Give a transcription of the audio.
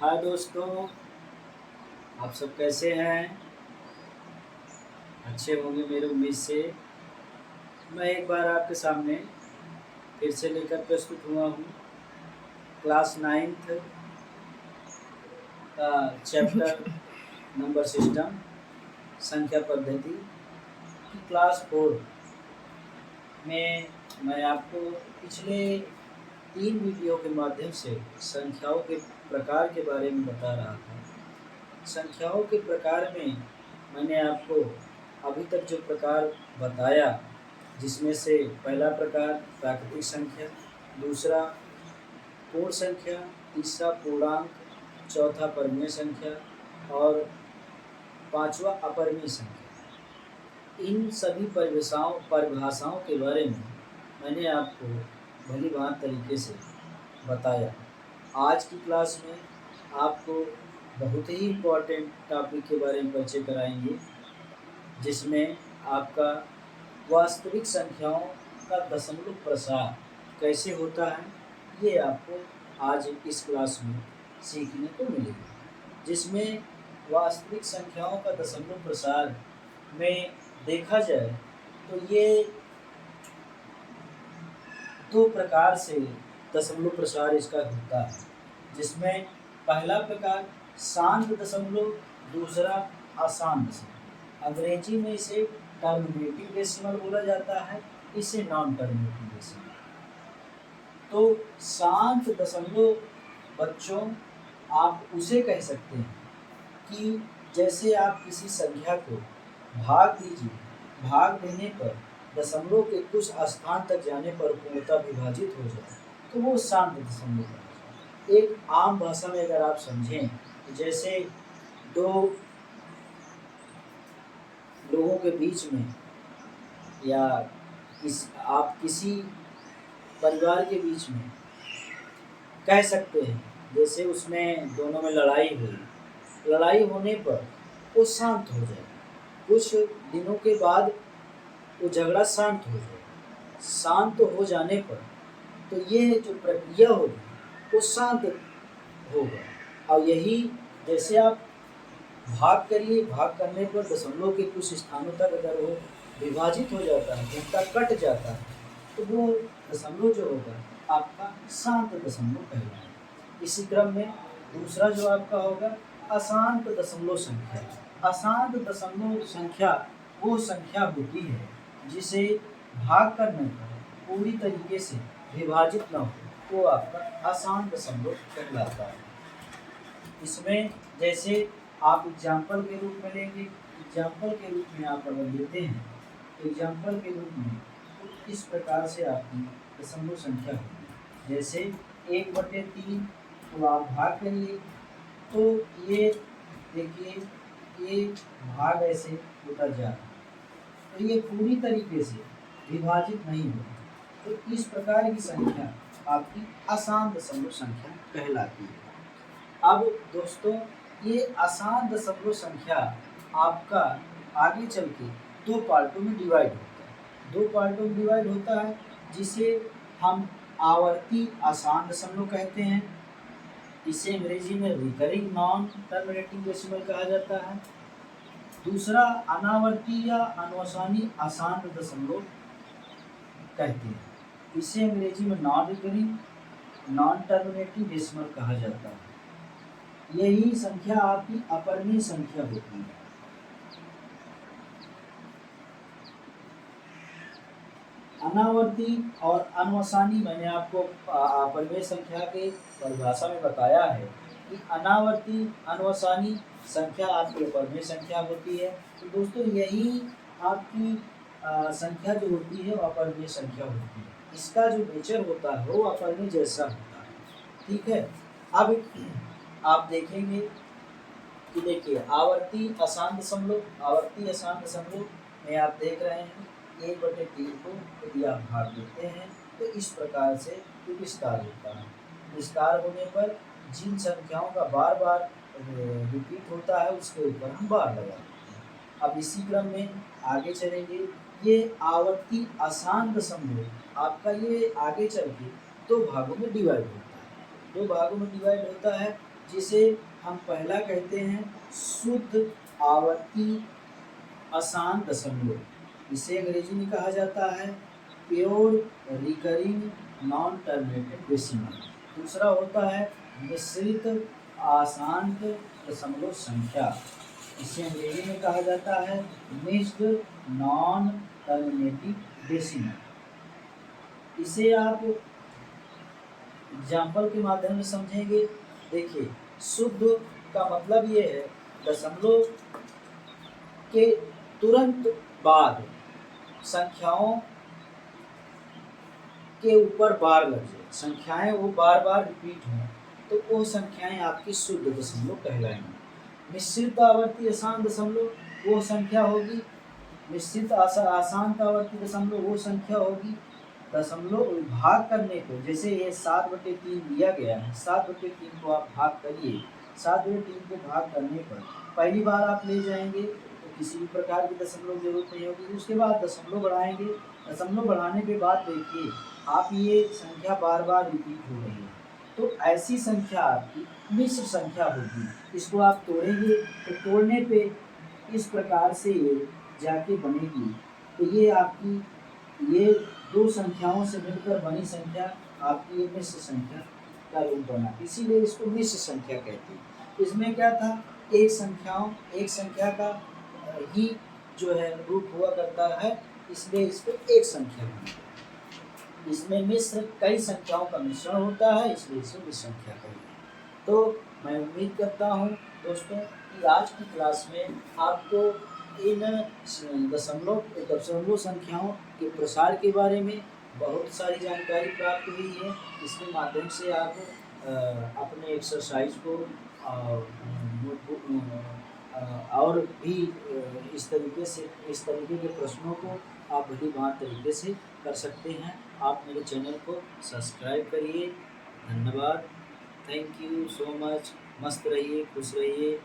हाय दोस्तों, आप सब कैसे हैं? अच्छे होंगे मेरी उम्मीद से। मैं एक बार आपके सामने फिर से लेकर प्रस्तुत हुआ हूँ। क्लास 9th का चैप्टर नंबर सिस्टम संख्या पद्धति की क्लास 4 में मैं आपको पिछले 3 वीडियो के माध्यम से संख्याओं के प्रकार के बारे में बता रहा था। संख्याओं के प्रकार में मैंने आपको अभी तक जो प्रकार बताया, जिसमें से पहला प्रकार प्राकृतिक संख्या, दूसरा पूर्ण संख्या, तीसरा पूर्णांक, चौथा परिमेय संख्या और पांचवा अपरिमेय संख्या। इन सभी परिभाषाओं के बारे में मैंने आपको भलीभांति तरीके से बताया। आज की क्लास में आपको बहुत ही इम्पोर्टेंट टॉपिक के बारे में परिचय कराएंगे, जिसमें आपका वास्तविक संख्याओं का दशमलव प्रसार कैसे होता है, ये आपको आज इस क्लास में सीखने को मिलेगा। जिसमें वास्तविक संख्याओं का दशमलव प्रसार में देखा जाए तो ये दो प्रकार से दशमलव प्रसार इसका होता है, जिसमें पहला प्रकार शांत दशमलव, दूसरा अशांत दशमलव। अंग्रेजी में इसे टर्मिनेटिव डेसिमल बोला जाता है, इसे नॉन टर्मिनेटिव डेसिमल। तो शांत दशमलव बच्चों, आप उसे कह सकते हैं कि जैसे आप किसी संख्या को भाग दीजिए, भाग देने पर दशमलव के कुछ स्थान तक जाने पर पूर्णतः विभाजित हो जाए, तो वो शांत दशमलव है। एक आम भाषा में अगर आप समझें, जैसे दो लोगों के बीच में या आप किसी परिवार के बीच में कह सकते हैं, जैसे उसमें दोनों में लड़ाई हुई, लड़ाई होने पर वो शांत हो जाए, कुछ दिनों के बाद वो झगड़ा शांत हो जाए। शांत हो जाने पर तो ये जो प्रक्रिया होगी वो शांत होगा। और यही जैसे आप भाग करिए, भाग करने पर दशमलव के कुछ स्थानों तक अगर वो विभाजित हो जाता है, हिस्सा कट जाता है, तो वो दशमलव जो होगा आपका शांत दशमलव कहलाएगा। इसी क्रम में दूसरा जो आपका होगा अशांत दशमलव संख्या। अशांत दशमलव संख्या वो संख्या होती है जिसे भाग करने पर पूरी तरीके से विभाजित न हो, वो आपका अशांत दशमलव कहलाता है। इसमें जैसे आप एग्जाम्पल के रूप में लेंगे, एग्जाम्पल के रूप में आप अगर लेते हैं, एग्जाम्पल के रूप में तो इस प्रकार से आपकी दशमलव संख्या होगी। जैसे 1/3, तो आप भाग करिए, तो ये देखिए ये भाग ऐसे होता जा रहा है, तो ये पूरी तरीके से विभाजित नहीं होगा। तो इस प्रकार की संख्या आपकी अशांत दशमलव संख्या कहलाती है। अब दोस्तों, ये अशांत दशमलव संख्या आपका आगे चल के दो पार्टों में डिवाइड होता है। दो पार्टों में डिवाइड होता है, जिसे हम आवर्ती अशांत दशमलव कहते हैं। इसे अंग्रेजी में रिकरिंग नॉन टर्मिनेटिंग डेसिमल कहा जाता है। दूसरा अनावर्ती या अनवसानी अशांत दशमलव कहते हैं। इसे अंग्रेजी में non recurring non terminating decimal कहा जाता है। यही संख्या आपकी अपरिमेय संख्या होती है। अनावर्ती और अनवसानी मैंने आपको अपरिमेय संख्या के परिभाषा में बताया है कि अनावर्ती अनवसानी संख्या आपकी अपरिमेय संख्या होती है। तो दोस्तों, यही आपकी संख्या जो होती है वो अपरिमेय संख्या होती है। इसका जो नेचर होता है वो अपरिमेय जैसा होता है। ठीक है। अब आप देखेंगे कि देखिए आवर्ती अशांत दशमलव, आवर्ती अशांत दशमलव में आप देख रहे हैं 1/3 को यदि आप भाग देते हैं तो इस प्रकार से विस्तार होता है। विस्तार होने पर जिन संख्याओं का बार बार रिपीट होता है उसके ऊपर हम बार लगाते हैं। अब इसी क्रम में आगे चलेंगे। ये आवर्ती अशांत दशमलव आपका ये आगे चल के दो भागों में डिवाइड होता है। दो भागों में डिवाइड होता है। जिसे हम पहला कहते हैं शुद्ध आवर्ती अशांत दशमलव। इसे अंग्रेजी में कहा जाता है pure recurring non terminated decimal. दूसरा होता है मिश्रित अशांत दशमलव संख्या। इसे अंग्रेजी में कहा जाता है मिक्स्ड नॉन टर्मिनेटिव डेसिमल। इसे आप एग्जाम्पल के माध्यम से समझेंगे। देखिए, शुद्ध का मतलब ये है दशमलव के तुरंत बाद संख्याओं के ऊपर बार लग जाए, संख्याएं वो बार बार रिपीट हों, तो वो संख्याएं आपकी शुद्ध दशमलव कहलाएंगी। मिश्रित आवर्ती अशांत दशमलव वो संख्या होगी, मिश्रित अशांत आवर्ती दशमलव वो संख्या होगी दशमलव भाग करने को, जैसे ये 7/3 दिया गया है, 7/3 को आप भाग करिए, 7/3 को भाग करने पर पहली बार आप ले जाएंगे तो किसी भी प्रकार की दशमलव जरूरत नहीं होगी। उसके बाद दशमलव बढ़ाएंगे, दशमलव बढ़ाने के बाद देखिए आप ये संख्या बार बार रिपीट हो रही है, तो ऐसी संख्या आपकी मिश्र संख्या होगी। इसको आप तोड़ेंगे तो तोड़ने पे इस प्रकार से ये जाके बनेगी। तो ये आपकी ये दो संख्याओं से मिलकर बनी संख्या आपकी ये मिश्र संख्या का रूप बना, इसीलिए इसको मिश्र संख्या कहते हैं। इसमें क्या था, एक संख्या का ही जो है रूप हुआ करता है, इसलिए इसको एक संख्या बना। इसमें मिश्र कई संख्याओं का मिश्रण होता है, इसलिए इसे मिश्र संख्या कहते हैं। तो मैं उम्मीद करता हूँ दोस्तों कि आज की क्लास में आपको इन दशमलव संख्याओं के प्रसार के बारे में बहुत सारी जानकारी प्राप्त हुई है। इसके माध्यम से आप अपने एक्सरसाइज को और भी इस तरीके के प्रश्नों को आप भलीभांति तरीके से कर सकते हैं। आप मेरे चैनल को सब्सक्राइब करिए। धन्यवाद, थैंक यू सो मच। मस्त रहिए, खुश रहिए।